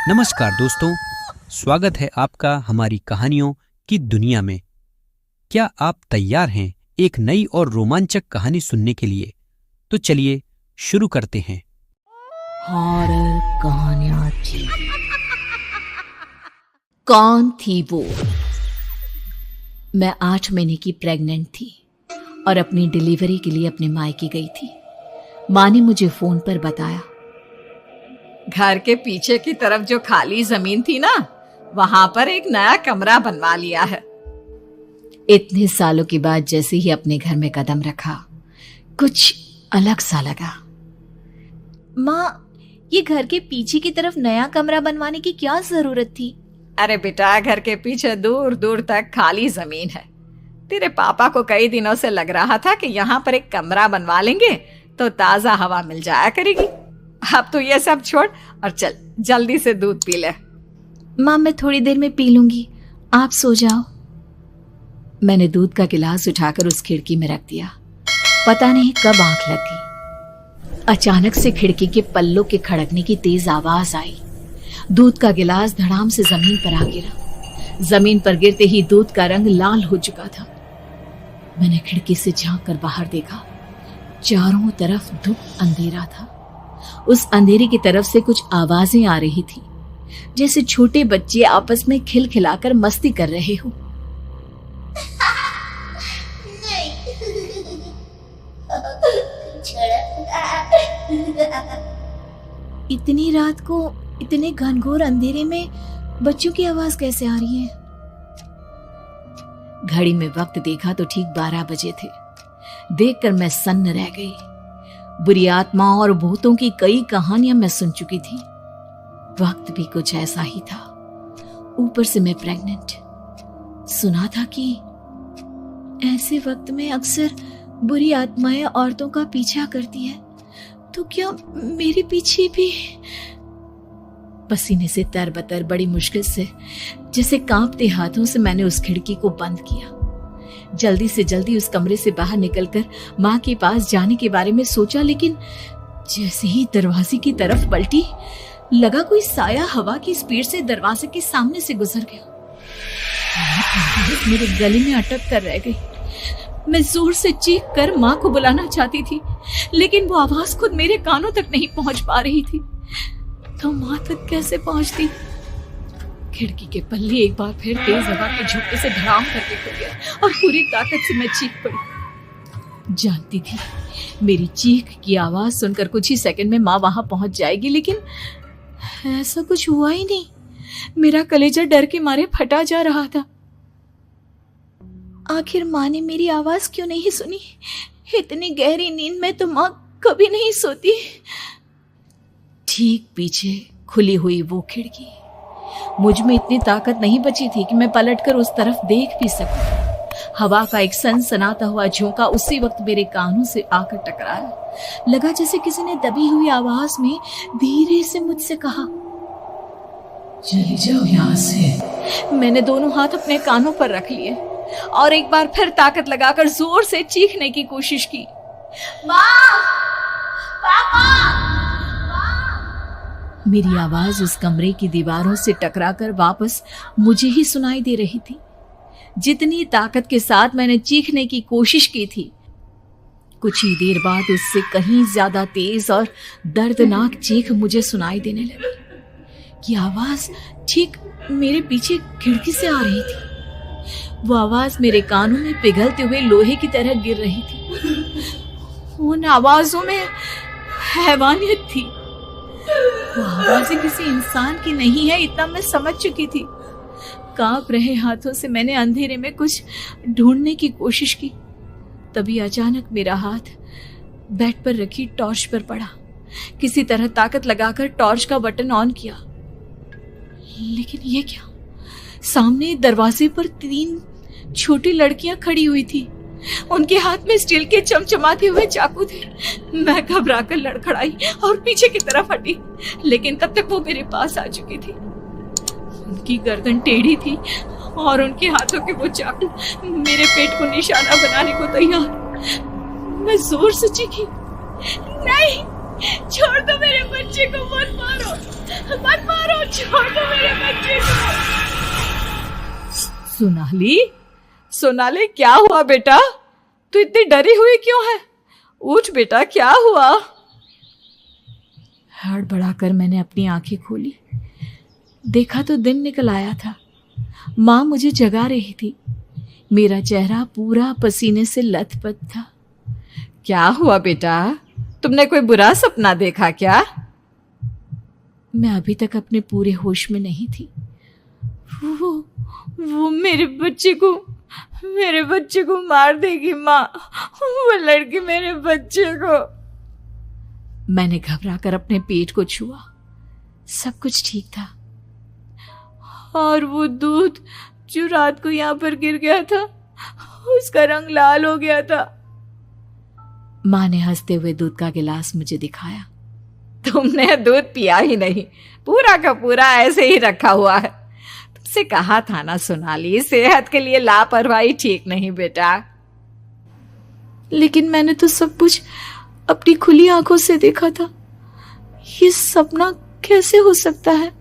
नमस्कार दोस्तों, स्वागत है आपका हमारी कहानियों की दुनिया में। क्या आप तैयार हैं एक नई और रोमांचक कहानी सुनने के लिए? तो चलिए शुरू करते हैं। हॉरर कहानियां थी। कौन थी वो? मैं 8 महीने की प्रेग्नेंट थी और अपनी डिलीवरी के लिए अपने मायके गई थी। माँ ने मुझे फोन पर बताया, घर के पीछे की तरफ जो खाली जमीन थी ना, वहां पर एक नया कमरा बनवा लिया है। इतने सालों के बाद जैसे ही अपने घर में कदम रखा, कुछ अलग सा लगा। माँ, ये घर के पीछे की तरफ नया कमरा बनवाने की क्या जरूरत थी? अरे बेटा, घर के पीछे दूर दूर तक खाली जमीन है। तेरे पापा को कई दिनों से लग रहा था कि यहाँ पर एक कमरा बनवा लेंगे तो ताजा हवा मिल जाया करेगी। अब तो ये सब छोड़ और चल जल्दी से दूध पी ले। माँ, मैं थोड़ी देर में पी लूंगी, आप सो जाओ। मैंने दूध का गिलास उठाकर उस खिड़की में रख दिया। पता नहीं कब आंख लग गई। अचानक से खिड़की के पल्लों के खड़कने की तेज आवाज आई। दूध का गिलास धड़ाम से जमीन पर आ गिरा। जमीन पर गिरते ही दूध का रंग लाल हो चुका था। मैंने खिड़की से झांक कर बाहर देखा। चारों तरफ धूप अंधेरा था। उस अंधेरे की तरफ से कुछ आवाजें आ रही थी, जैसे छोटे बच्चे आपस में खिलखिलाकर मस्ती कर रहे हो। इतनी रात को इतने घनघोर अंधेरे में बच्चों की आवाज कैसे आ रही है? घड़ी में वक्त देखा तो ठीक 12 बजे थे। देखकर मैं सन्न रह गई। बुरी आत्माओं और भूतों की कई कहानियां मैं सुन चुकी थी। वक्त भी कुछ ऐसा ही था। ऊपर से मैं प्रेग्नेंट। सुना था कि ऐसे वक्त में अक्सर बुरी आत्माएं औरतों का पीछा करती है, तो क्या मेरे पीछे भी? पसीने से तरबतर बड़ी मुश्किल से, जैसे कांपते हाथों से मैंने उस खिड़की को बंद किया। जल्दी से जल्दी उस कमरे से बाहर निकलकर माँ के पास जाने के बारे में सोचा, लेकिन जैसे ही दरवाजे की तरफ पलटी, लगा कोई साया हवा की स्पीड से दरवाजे के सामने से गुजर गया। मेरे गले में अटक कर रह गई। मैं जोर से चीख कर माँ को बुलाना चाहती थी, लेकिन वो आवाज खुद मेरे कानों तक नहीं पहुंच पा रही थी। तो माँ तक कैसे पहुंचती? खिड़की के पल्ले एक बार फिर तेज हवा के झोंके से धड़ाम करके खुल गया और पूरी ताकत से मैं चीख पड़ी। जानती थी मेरी चीख की आवाज सुनकर कुछ ही सेकंड में माँ वहां पहुंच जाएगी, लेकिन ऐसा कुछ हुआ ही नहीं। मेरा कलेजा डर के मारे फटा जा रहा था। आखिर माँ ने मेरी आवाज क्यों नहीं सुनी? इतनी गहरी नींद में तो माँ कभी नहीं सोती। ठीक पीछे खुली हुई वो खिड़की। मुझ में इतनी ताकत नहीं बची थी कि मैं पलटकर उस तरफ देख भी सकूं। हवा का एक सनसनाता हुआ झोंका उसी वक्त मेरे कानों से आकर टकराया। लगा जैसे किसी ने दबी हुई आवाज में धीरे से मुझसे कहा, चली जाओ यहाँ से। मैंने दोनों हाथ अपने कानों पर रख लिए और एक बार फिर ताकत लगाकर जोर से चीखने की कोशिश की। माँ! पापा! मेरी आवाज उस कमरे की दीवारों से टकराकर वापस मुझे ही सुनाई दे रही थी। जितनी ताकत के साथ मैंने चीखने की कोशिश की थी, कुछ ही देर बाद उससे कहीं ज्यादा तेज और दर्दनाक चीख मुझे सुनाई देने लगी। ये आवाज ठीक मेरे पीछे खिड़की से आ रही थी। वो आवाज मेरे कानों में पिघलते हुए लोहे की तरह गिर रही थी। उन आवाजों में हैवानियत थी। वो आवाज़ें किसी इंसान की नहीं है, इतना मैं समझ चुकी थी। कांप रहे हाथों से मैंने अंधेरे में कुछ ढूंढने की कोशिश की। तभी अचानक मेरा हाथ बेड पर रखी टॉर्च पर पड़ा। किसी तरह ताकत लगाकर टॉर्च का बटन ऑन किया, लेकिन ये क्या? सामने दरवाजे पर 3 छोटी लड़कियां खड़ी हुई थी। उनके हाथ में स्टील के चमचमाते हुए चाकू थे। मैं घबराकर लड़खड़ाई और पीछे की तरफ हटी, लेकिन तब तक वो मेरे पास आ चुकी थी। उनकी गर्दन टेढ़ी थी और उनके हाथों के वो चाकू मेरे पेट को निशाना बनाने को तैयार। मैं जोर से चीखी, नहीं, छोड़ दो मेरे बच्चे को, मत मारो, मत मारो, छोड़ बच्चे को। सोनाली, सोनाली क्या हुआ बेटा? तू इतनी डरी हुई क्यों है? उठ बेटा, क्या हुआ? हड़बड़ाकर मैंने अपनी आंखें खोली। देखा तो दिन निकल आया था। माँ मुझे जगा रही थी। मेरा चेहरा पूरा पसीने से लथपथ था। क्या हुआ बेटा? तुमने कोई बुरा सपना देखा क्या? मैं अभी तक अपने पूरे होश में नहीं थी। वो मेरे बच्चे को मार देगी माँ। वो लड़की मेरे बच्चे को। मैंने घबराकर अपने पेट को छुआ। सब कुछ ठीक था। और वो दूध जो रात को यहाँ पर गिर गया था, उसका रंग लाल हो गया था। माँ ने हंसते हुए दूध का गिलास मुझे दिखाया। तुमने दूध पिया ही नहीं, पूरा का पूरा ऐसे ही रखा हुआ है। तुमसे कहा था ना सोनाली, सेहत के लिए लापरवाही ठीक नहीं बेटा। लेकिन मैंने तो सब कुछ अपनी खुली आंखों से देखा था। ये सपना कैसे हो सकता है?